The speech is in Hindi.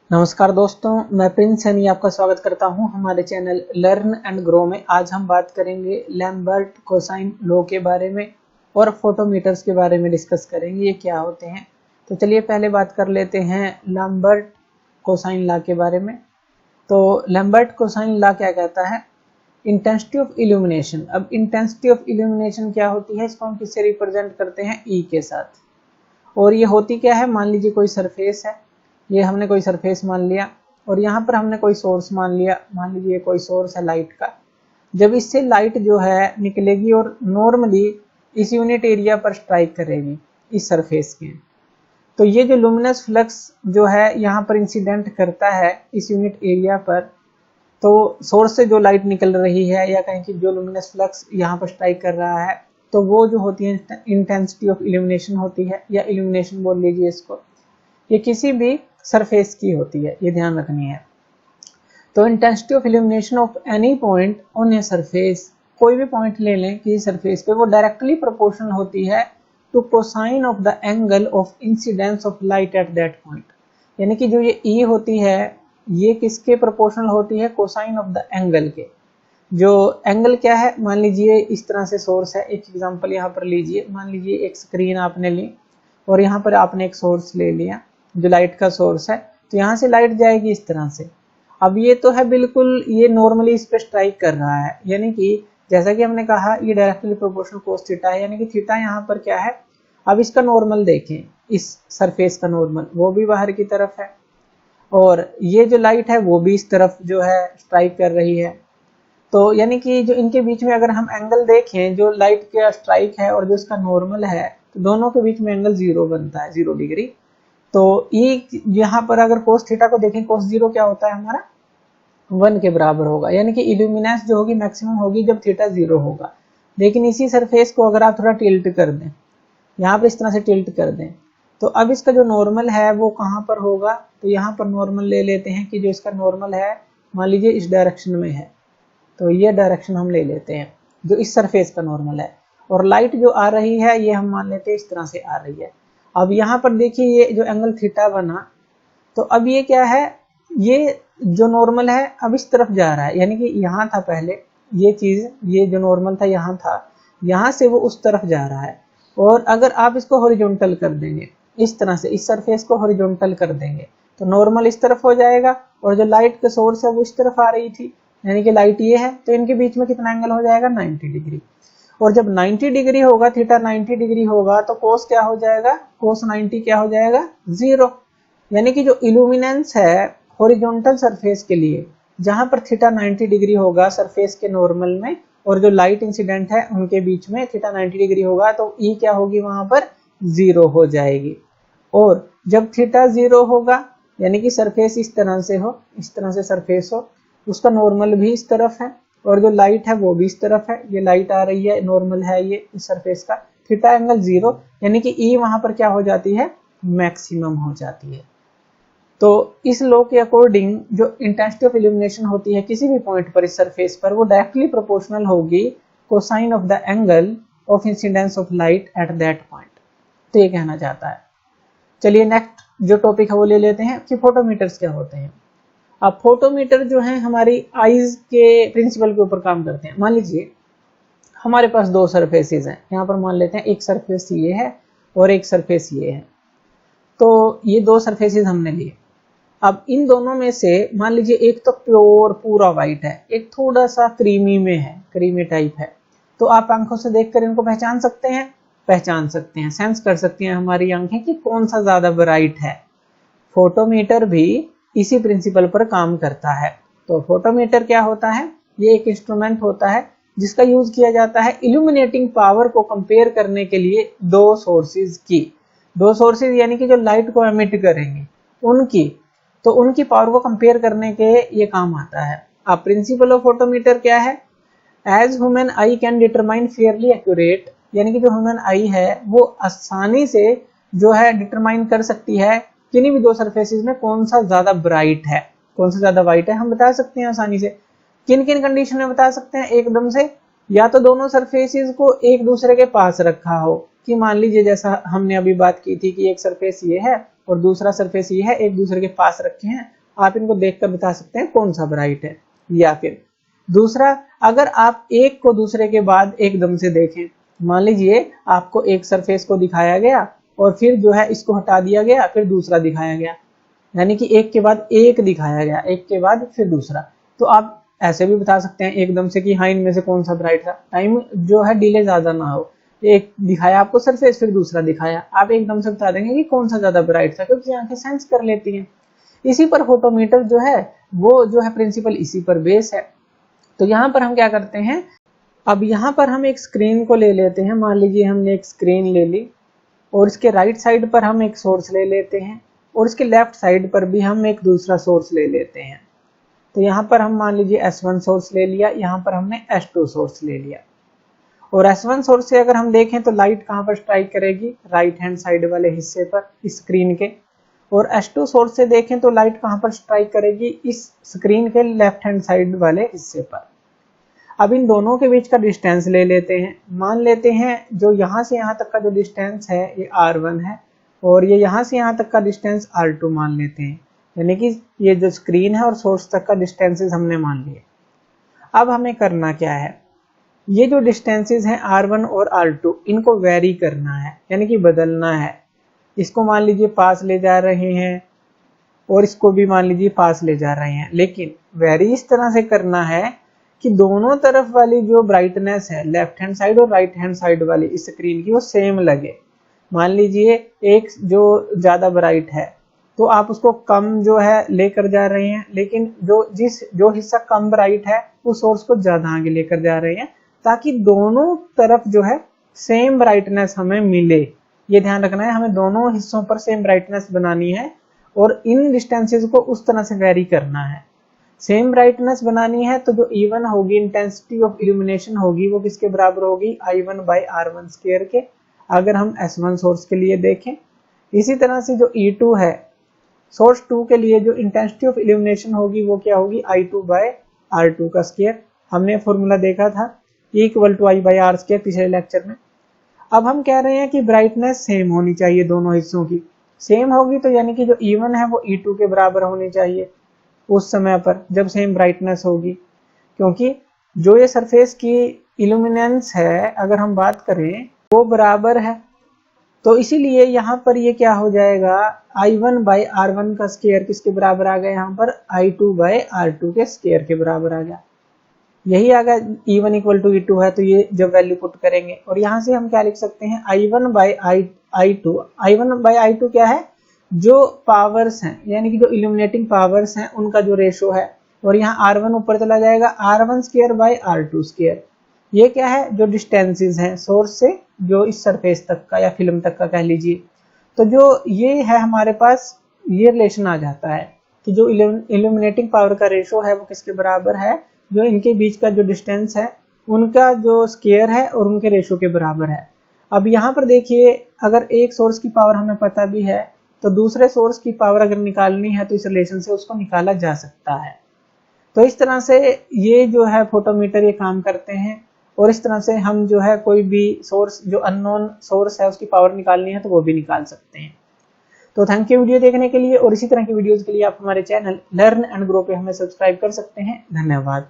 नमस्कार दोस्तों, मैं प्रिंस सैनी आपका स्वागत करता हूं हमारे चैनल लर्न एंड ग्रो में। आज हम बात करेंगे लैम्बर्ट कोसाइन लॉ के बारे में और फोटोमीटर्स के बारे में डिस्कस करेंगे, ये क्या होते हैं। तो चलिए पहले बात कर लेते हैं लैम्बर्ट कोसाइन लॉ के बारे में। तो लैम्बर्ट कोसाइन लॉ क्या कहता है? Intensity of illumination. अब इंटेंसिटी ऑफ इल्यूमिनेशन क्या होती है, इसको हम किससे रिप्रेजेंट करते हैं? ई के साथ। और ये होती क्या है, मान लीजिए कोई सरफेस है, ये हमने कोई सरफेस मान लिया और यहाँ पर हमने कोई सोर्स मान लिया, मान लीजिए कोई सोर्स है लाइट का। जब इससे लाइट जो है निकलेगी और नॉर्मली इस यूनिट एरिया पर स्ट्राइक करेगी इस सरफेस के, तो ये जो लुमिनस फ्लक्स जो है यहाँ पर इंसिडेंट करता है इस यूनिट एरिया पर, तो सोर्स से जो लाइट निकल रही है या कहीं की जो लुमिनस फ्लक्स यहाँ पर स्ट्राइक कर रहा है, तो वो जो होती है इंटेंसिटी ऑफ इल्यूमिनेशन होती है, या इल्यूमिनेशन बोल लीजिए इसको। ये किसी भी सरफेस की होती है, ये ध्यान रखनी है। तो intensity of illumination of any point on a surface, कोई भी पॉइंट ले लें किसी सरफेस पे, वो डायरेक्टली प्रोपोर्शनल होती है to cosine of the angle of incidence of light at that point. यानी कि जो ये ई होती है, ये किसके प्रोपोर्शनल होती है? कोसाइन ऑफ द एंगल के। जो एंगल क्या है, मान लीजिए इस तरह से सोर्स है, एक एग्जांपल यहाँ पर लीजिए, मान लीजिए एक स्क्रीन आपने ली और यहाँ पर आपने एक सोर्स ले लिया जो लाइट का सोर्स है, तो यहाँ से लाइट जाएगी इस तरह से। अब ये तो है बिल्कुल, ये नॉर्मली इस पे स्ट्राइक कर रहा है, यानी कि जैसा कि हमने कहा ये डायरेक्टली प्रोपोर्शनल कोस थीटा है, यानी कि थीटा यहाँ पर क्या है। अब इसका नॉर्मल देखें, इस सरफेस का नॉर्मल वो भी बाहर की तरफ है और ये जो लाइट है वो भी इस तरफ जो है स्ट्राइक कर रही है। तो यानी कि जो इनके बीच में अगर हम एंगल देखें, जो लाइट का स्ट्राइक है और जो इसका नॉर्मल है, तो दोनों के बीच में एंगल 0 बनता है, 0 डिग्री। तो ई यहाँ पर अगर कोस थीटा को देखें, कोस 0 क्या होता है हमारा? 1 के बराबर होगा, यानी कि इल्यूमिनेंस जो होगी मैक्सिमम होगी जब थीटा 0 होगा। लेकिन इसी सरफेस को अगर आप थोड़ा टिल्ट कर दें, यहाँ पर इस तरह से टिल्ट कर दें, तो अब इसका जो नॉर्मल है वो कहाँ पर होगा? तो यहाँ पर नॉर्मल ले लेते हैं कि जो इसका नॉर्मल है मान लीजिए इस डायरेक्शन में है, तो ये डायरेक्शन हम ले लेते हैं जो इस सरफेस का नॉर्मल है। और लाइट जो आ रही है ये हम मान लेते हैं इस तरह से आ रही है। अब यहाँ पर देखिए ये जो एंगल थीटा बना, तो अब ये क्या है, ये जो नॉर्मल है अब इस तरफ जा रहा है, यानी कि यहाँ था पहले ये चीज, ये जो नॉर्मल था यहाँ था, यहाँ से वो उस तरफ जा रहा है। और अगर आप इसको हॉरिजॉन्टल कर देंगे इस तरह से, इस सरफेस को हॉरिजॉन्टल कर देंगे, तो नॉर्मल इस तरफ हो जाएगा और जो लाइट का सोर्स है वो इस तरफ आ रही थी, यानी कि लाइट ये है, तो इनके बीच में कितना एंगल हो जाएगा? 90 डिग्री। और जब 90 डिग्री होगा, थीटा 90 डिग्री होगा, तो कोस क्या हो जाएगा? कोस 90 क्या हो जाएगा? 0। यानी कि जो इल्यूमिनेंस है हॉरिजॉन्टल सरफेस के लिए, जहां पर थीटा 90 डिग्री होगा सरफेस के नॉर्मल में, और जो लाइट इंसिडेंट है उनके बीच में थीटा 90 डिग्री होगा, तो ई क्या होगी वहां पर? 0 हो जाएगी। और जब थीटा 0 होगा, यानी कि सरफेस इस तरह से हो, इस तरह से सरफेस हो, उसका नॉर्मल भी इस तरफ है और जो लाइट है वो भी इस तरफ है, ये लाइट आ रही है, नॉर्मल है ये इस सरफेस का, थीटा एंगल 0, यानी कि ई वहां पर क्या हो जाती है? मैक्सिमम हो जाती है। तो इस लॉ के अकॉर्डिंग जो इंटेंसिटी ऑफ इल्यूमिनेशन होती है किसी भी पॉइंट पर इस सरफेस पर, वो डायरेक्टली प्रोपोर्शनल होगी cosine of the angle of incidence of light at that point. तो ये कहना चाहता है। चलिए नेक्स्ट जो टॉपिक है वो ले लेते हैं कि फोटोमीटर्स क्या होते हैं। अब फोटोमीटर जो है हमारी आईज के प्रिंसिपल के ऊपर काम करते हैं। मान लीजिए हमारे पास दो सरफेसेस हैं, यहाँ पर मान लेते हैं एक सरफेस ये है और एक सरफेस ये है। तो ये दो सरफेसेस हमने लिए। अब इन दोनों में से मान लीजिए एक तो प्योर पूरा वाइट है, एक थोड़ा सा क्रीमी में है, क्रीमी टाइप है। तो आप आंखों से देखकर इनको पहचान सकते हैं, पहचान सकते हैं, सेंस कर सकती हैं हमारी आंखें कि कौन सा ज्यादा ब्राइट है। फोटोमीटर भी इसी प्रिंसिपल पर काम करता है। तो फोटोमीटर क्या होता है? ये एक इंस्ट्रूमेंट होता है जिसका यूज किया जाता है इल्यूमिनेटिंग पावर को कंपेयर करने के लिए दो सोर्सेज की। दो सोर्सेज यानी कि जो लाइट को एमिट करेंगे उनकी, तो उनकी पावर को कंपेयर करने के ये काम आता है। अब प्रिंसिपल ऑफ फोटोमीटर क्या है? As human eye can determine fairly accurate, यानी कि जो ह्यूमन आई है वो आसानी से जो है डिटरमाइन कर सकती है किन्हीं भी दो सरफेसेस में कौन सा ज्यादा ब्राइट है, कौन सा ज्यादा वाइट है, हम बता सकते हैं आसानी से। किन किन कंडीशन में बता सकते हैं? एकदम से, या तो दोनों सरफेसेस को एक दूसरे के पास रखा हो, कि मान लीजिए जैसा हमने अभी बात की थी कि एक सरफेस ये है और दूसरा सरफेस ये है, एक दूसरे के पास रखे हैं, आप इनको देखकर बता सकते हैं कौन सा ब्राइट है। या फिर दूसरा, अगर आप एक को दूसरे के बाद एकदम से देखें, मान लीजिए आपको एक सरफेस को दिखाया गया और फिर जो है इसको हटा दिया गया, फिर दूसरा दिखाया गया, यानी कि एक के बाद एक दिखाया गया, एक के बाद फिर दूसरा, तो आप ऐसे भी बता सकते हैं एकदम से कि हाँ इनमें से कौन सा ब्राइट था। टाइम जो है डिले ज्यादा ना हो, एक दिखाया आपको सरफेस फिर दूसरा दिखाया, आप एकदम से बता देंगे कि कौन सा ज्यादा ब्राइट था, क्योंकि आंखें सेंस कर लेती हैं। इसी पर फोटोमीटर जो है वो जो है प्रिंसिपल इसी पर बेस है। तो यहाँ पर हम क्या करते हैं, अब यहाँ पर हम एक स्क्रीन को ले लेते हैं। मान लीजिए हमने एक स्क्रीन ले ली और इसके राइट साइड पर हम एक सोर्स ले लेते हैं और इसके लेफ्ट साइड पर भी हम एक दूसरा सोर्स ले लेते हैं। तो यहाँ पर हम मान लीजिए S1 सोर्स ले लिया, यहाँ पर हमने S2 सोर्स ले लिया। और S1 सोर्स से अगर हम देखें तो लाइट कहाँ पर स्ट्राइक करेगी, राइट हैंड साइड वाले हिस्से पर स्क्रीन के। और S2 सोर्स से देखें तो लाइट कहाँ पर स्ट्राइक करेगी, इस स्क्रीन के लेफ्ट हैंड साइड वाले हिस्से पर। अब इन दोनों के बीच का डिस्टेंस ले लेते हैं। मान लेते हैं जो यहाँ से यहाँ तक का जो डिस्टेंस है ये R1 है और ये यहाँ से यहाँ तक का डिस्टेंस R2 मान लेते हैं, यानी कि ये जो स्क्रीन है और सोर्स तक का डिस्टेंसेस हमने मान लिए। अब हमें करना क्या है, ये जो डिस्टेंसेस हैं R1 और R2 इनको वेरी करना है, यानी कि बदलना है। इसको मान लीजिए पास ले जा रहे हैं और इसको भी मान लीजिए पास ले जा रहे हैं, लेकिन वेरी इस तरह से करना है कि दोनों तरफ वाली जो ब्राइटनेस है लेफ्ट हैंड साइड और राइट हैंड साइड वाली इस स्क्रीन की वो सेम लगे। मान लीजिए एक जो ज्यादा ब्राइट है तो आप उसको कम जो है लेकर जा रहे हैं, लेकिन जो हिस्सा कम ब्राइट है उस सोर्स को ज्यादा आगे लेकर जा रहे हैं, ताकि दोनों तरफ जो है सेम ब्राइटनेस हमें मिले। ये ध्यान रखना है, हमें दोनों हिस्सों पर सेम ब्राइटनेस बनानी है और इन डिस्टेंसेस को उस तरह से वेरी करना है। सेम ब्राइटनेस बनानी है तो जो E1 होगी, इंटेंसिटी ऑफ इल्यूमिनेशन होगी, वो किसके बराबर होगी, I1 by R1 स्क्वायर के, अगर हम S1 सोर्स के लिए देखें। इसी तरह से जो E2 है सोर्स 2 के लिए जो इंटेंसिटी ऑफ इल्यूमिनेशन होगी वो क्या होगी, I2 by R2 का स्क्वायर। हमने फॉर्मूला देखा था E = I by R square पिछले लेक्चर में। अब हम कह रहे हैं कि ब्राइटनेस सेम होनी चाहिए, दोनों हिस्सों की सेम होगी, तो यानी कि जो E1 है वो E2 के बराबर होनी चाहिए उस समय पर जब सेम ब्राइटनेस होगी, क्योंकि जो ये सरफेस की इल्यूमिनेंस है अगर हम बात करें वो बराबर है। तो इसीलिए यहाँ पर ये क्या हो जाएगा, I1 by R1 का स्क्वायर किसके बराबर आ गया, यहाँ पर I2 by R2 के स्क्वायर के बराबर आ गया। यही आ गया E1 = E2 है, तो ये जब वैल्यू पुट करेंगे और यहाँ से हम क्या लिख सकते हैं, I1 by I2। I1 by I2 क्या है, जो पावर्स हैं यानी कि जो इल्यूमिनेटिंग पावर्स हैं उनका जो रेशो है, और यहाँ R1 ऊपर चला जाएगा R1 square by R2 square. ये क्या है, जो डिस्टेंसेस हैं सोर्स से जो इस सरफेस तक का या फिल्म तक का कह लीजिए। तो जो ये है हमारे पास ये रिलेशन आ जाता है कि जो इल्यूमिनेटिंग पावर का रेशो है वो किसके बराबर है, जो इनके बीच का जो डिस्टेंस है उनका जो स्क्वायर है और उनके रेशो के बराबर है। अब यहाँ पर देखिए, अगर एक सोर्स की पावर हमें पता भी है तो दूसरे सोर्स की पावर अगर निकालनी है तो इस रिलेशन से उसको निकाला जा सकता है। तो इस तरह से ये जो है फोटोमीटर ये काम करते हैं, और इस तरह से हम जो है कोई भी सोर्स जो अननोन सोर्स है उसकी पावर निकालनी है तो वो भी निकाल सकते हैं। तो थैंक यू वीडियो देखने के लिए, और इसी तरह की वीडियोस के लिए आप हमारे चैनल लर्न एंड ग्रो पे हमें सब्सक्राइब कर सकते हैं। धन्यवाद।